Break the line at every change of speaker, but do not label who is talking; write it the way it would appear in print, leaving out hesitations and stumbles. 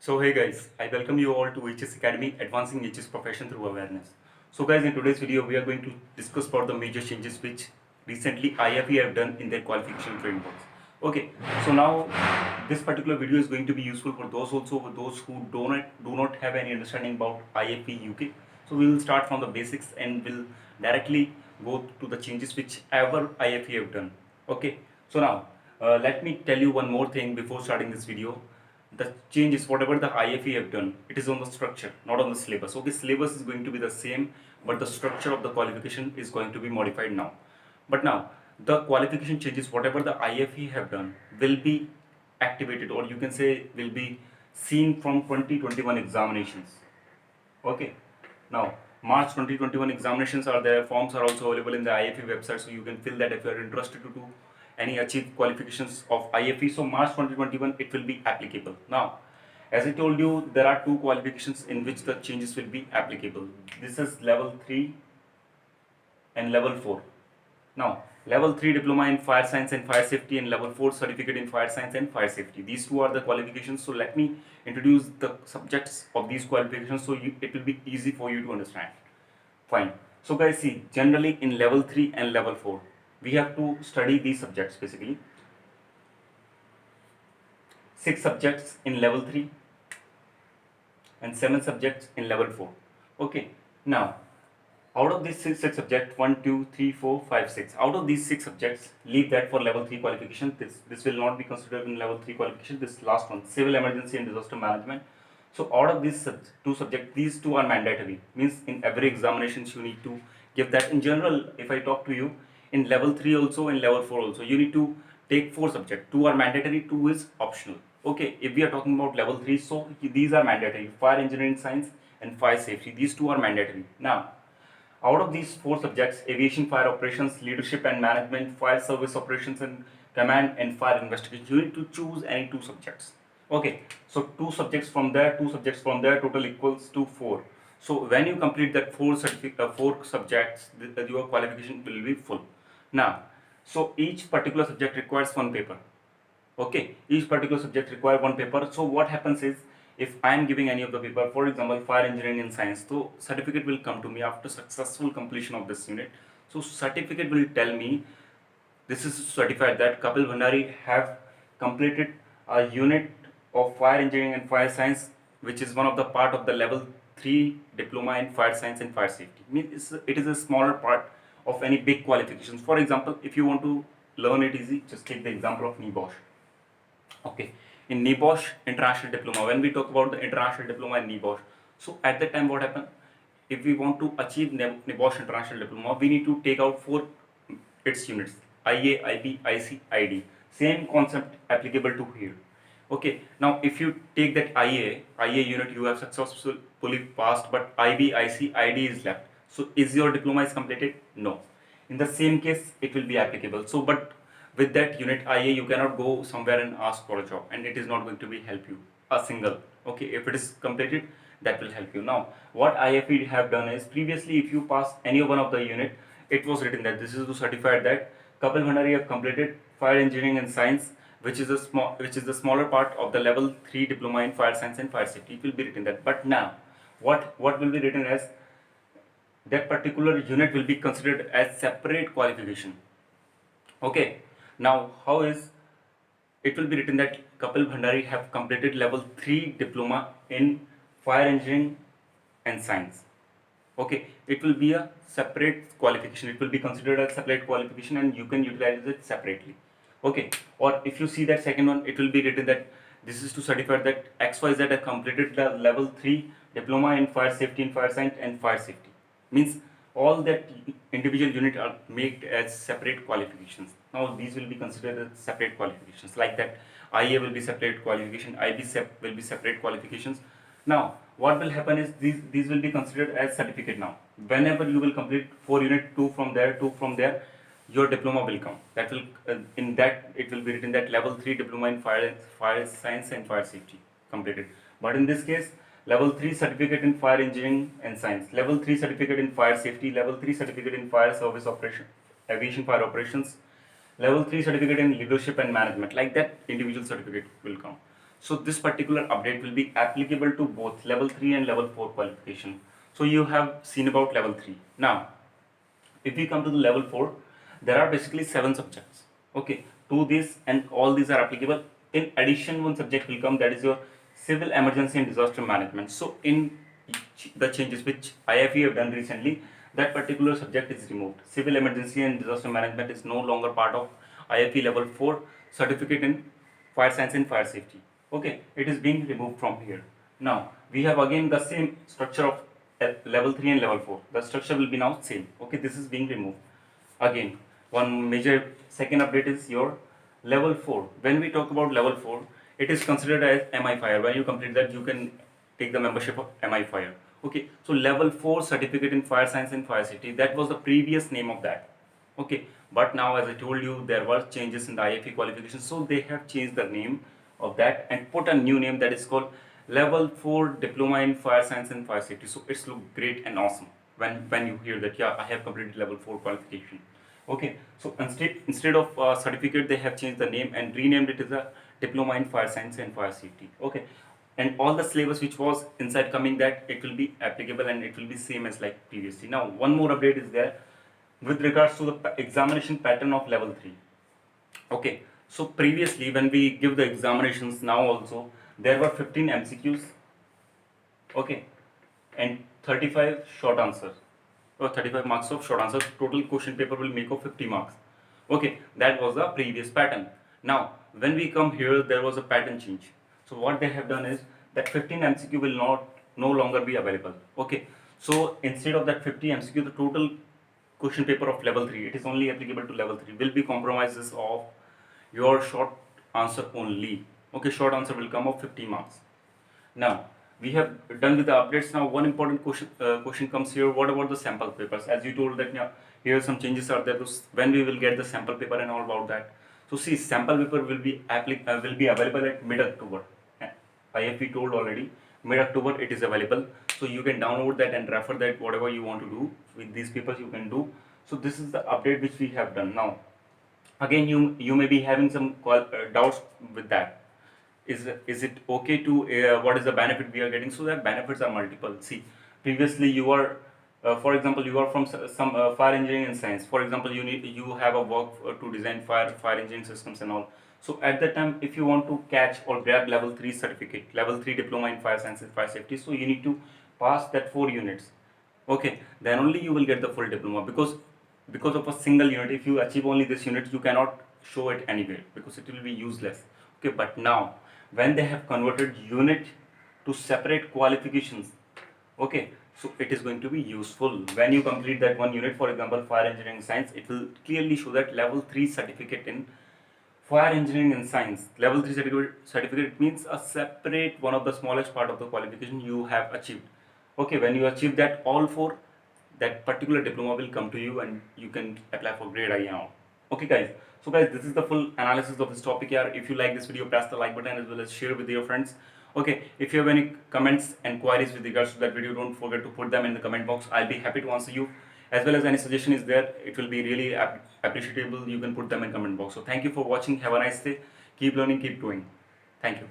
So hey guys, I welcome you all to HS Academy, advancing HS profession through awareness. So guys, in today's video we are going to discuss about the major changes which recently IFE have done in their qualification frameworks. Okay, so now this particular video is going to be useful for those who do not have any understanding about IFE UK. So we will start from the basics and will directly go to the changes which ever IFE have done. Okay, so now let me tell you one more thing before starting this video. The change is whatever the IFE have done, it is on the structure, not on the syllabus. Okay, syllabus is going to be the same, but the structure of the qualification is going to be modified now. But now the qualification changes, whatever the IFE have done, will be activated, or you can say will be seen from 2021 examinations. Okay, now March 2021 examinations are there. Forms are also available in the IFE website, so you can fill that if you are interested to do any achieved qualifications of IFE. So March 2021 it will be applicable. Now, as I told you, there are two qualifications in which the changes will be applicable. This is level 3 and level 4. Now, level 3 diploma in fire science and fire safety, and level 4 certificate in fire science and fire safety. These two are the qualifications. So let me introduce the subjects of these qualifications so it will be easy for you to understand. Fine. So guys, see, generally in level 3 and level 4, we have to study these subjects basically. 6 subjects in level 3 and 7 subjects in level 4. Okay. Now, out of these six subjects, 1, 2, 3, 4, 5, 6. Out of these 6 subjects, leave that for level 3 qualification. This will not be considered in level 3 qualification. This last one, civil emergency and disaster management. So out of these two subjects, these two are mandatory. Means in every examinations you need to give that. In general, if I talk to you, in level 3 also, in level 4 also, you need to take 4 subjects. 2 are mandatory, 2 is optional. Okay, if we are talking about level 3, so these are mandatory. Fire engineering science and fire safety. These two are mandatory. Now, out of these 4 subjects, aviation fire operations, leadership and management, fire service operations and command, and fire investigation, you need to choose any 2 subjects. Okay, so 2 subjects from there, 2 subjects from there, total equals to 4. So when you complete that 4 subjects, your qualification will be full. Now, so each particular subject requires 1 paper. Okay, each particular subject requires 1 paper. So what happens is, if I am giving any of the paper, for example, fire engineering and science, so certificate will come to me after successful completion of this unit. So certificate will tell me, this is certified that Kapil Bhandari have completed a unit of fire engineering and fire science, which is one of the part of the level 3 diploma in fire science and fire safety. Means it is a smaller part of any big qualifications. For example, if you want to learn it easy, just take the example of NEBOSH. Okay, in NEBOSH international diploma, when we talk about the international diploma in NEBOSH, so at that time what happened, if we want to achieve NEBOSH international diploma, we need to take out 4 its units: IA, IB, IC, ID. Same concept applicable to here. Okay, now if you take that IA unit, you have successfully passed, but IB, IC, ID is left. So is your diploma is completed? No. In the same case, it will be applicable. So but with that unit IA, you cannot go somewhere and ask for a job, and it is not going to be help you a single. Okay, if it is completed, that will help you. Now what IFE have done is, previously if you pass any one of the unit, it was written that this is to certify that Kapil Bhandari have completed fire engineering and science, which is the smaller part of the level 3 diploma in fire science and fire safety. It will be written that. But now what will be written as, that particular unit will be considered as separate qualification. Okay, now how is it will be written that Kapil Bhandari have completed level 3 diploma in fire engineering and science. Okay, it will be a separate qualification. It will be considered as separate qualification, and you can utilize it separately. Okay, or if you see that second one, it will be written that this is to certify that XYZ have completed the level 3 diploma in fire safety, in fire science and fire safety. Means all that individual unit are made as separate qualifications. Now these will be considered as separate qualifications. Like that, IA will be separate qualification, IB will be separate qualifications. Now what will happen is, these will be considered as certificate. Now whenever you will complete 4 unit, 2 from there, 2 from there, your diploma will come. That will in that it will be written that level 3 diploma in fire science and fire safety completed. But in this case, level 3 certificate in fire engineering and science, level 3 certificate in fire safety, level 3 certificate in fire service operation, aviation fire operations, level 3 certificate in leadership and management. Like that, individual certificate will come. So this particular update will be applicable to both level 3 and level 4 qualification. So you have seen about level 3. Now, if we come to the level 4, there are basically 7 subjects. Okay, to this and all these are applicable. In addition, one subject will come, that is your civil emergency and disaster management. So in the changes which IFE have done recently, that particular subject is removed. Civil emergency and disaster management is no longer part of IFE level 4 certificate in fire science and fire safety. Okay, it is being removed from here. Now we have again the same structure of level 3 and level 4. The structure will be now same. Okay, this is being removed. Again, one major second update is your level 4. When we talk about level 4, it is considered as MI Fire. When you complete that, you can take the membership of MI Fire. Okay, so level 4 certificate in fire science and fire safety, that was the previous name of that. Okay, but now as I told you, there were changes in the IFE qualification, so they have changed the name of that and put a new name that is called level 4 diploma in fire science and fire safety. So it's look great and awesome when you hear that, yeah, I have completed level 4 qualification. Okay, so instead of certificate, they have changed the name and renamed it as a diploma in fire science and fire safety. Okay, and all the syllabus which was inside coming, that it will be applicable and it will be same as like previously. Now one more update is there with regards to the examination pattern of level 3. Okay, so previously when we give the examinations, now also there were 15 MCQs, okay, and 35 short answers, or 35 marks of short answers. Total question paper will make of 50 marks. Okay, that was the previous pattern. Now when we come here, there was a pattern change. So what they have done is that 15 MCQ will no longer be available. Okay, so instead of that 50 MCQ, the total question paper of level 3, it is only applicable to level 3, will be compromises of your short answer only. Okay, short answer will come of 50 marks. Now we have done with the updates. Now one important question comes here. What about the sample papers? As you told that, yeah, here some changes are there. When we will get the sample paper and all about that. So see, sample paper will be available at mid-October. IFE told already, mid-October it is available. So you can download that and refer that, whatever you want to do with these papers you can do. So this is the update which we have done. Now again, you may be having some doubts with that. Is it okay to what is the benefit we are getting? So that benefits are multiple. See, previously you are for example, you are from some fire engineering and science. For example, you have a work to design fire engineering systems and all. So at that time, if you want to catch or grab level 3 certificate, level 3 diploma in fire science and fire safety, so you need to pass that 4 units. Okay, then only you will get the full diploma, because of a single unit. If you achieve only this unit, you cannot show it anywhere because it will be useless. Okay, but now when they have converted unit to separate qualifications, okay, so it is going to be useful. When you complete that one unit, for example, fire engineering science, it will clearly show that level 3 certificate in fire engineering and science. Level 3 certificate means a separate, one of the smallest part of the qualification you have achieved. Okay, when you achieve that all 4, that particular diploma will come to you and you can apply for Gradei now. Okay guys, so guys, this is the full analysis of this topic here. If you like this video, press the like button as well as share with your friends. Okay, if you have any comments and queries with regards to that video, don't forget to put them in the comment box. I'll be happy to answer you, as well as any suggestion is there, it will be really appreciable. You can put them in comment box. So thank you for watching. Have a nice day. Keep learning, keep doing. Thank you.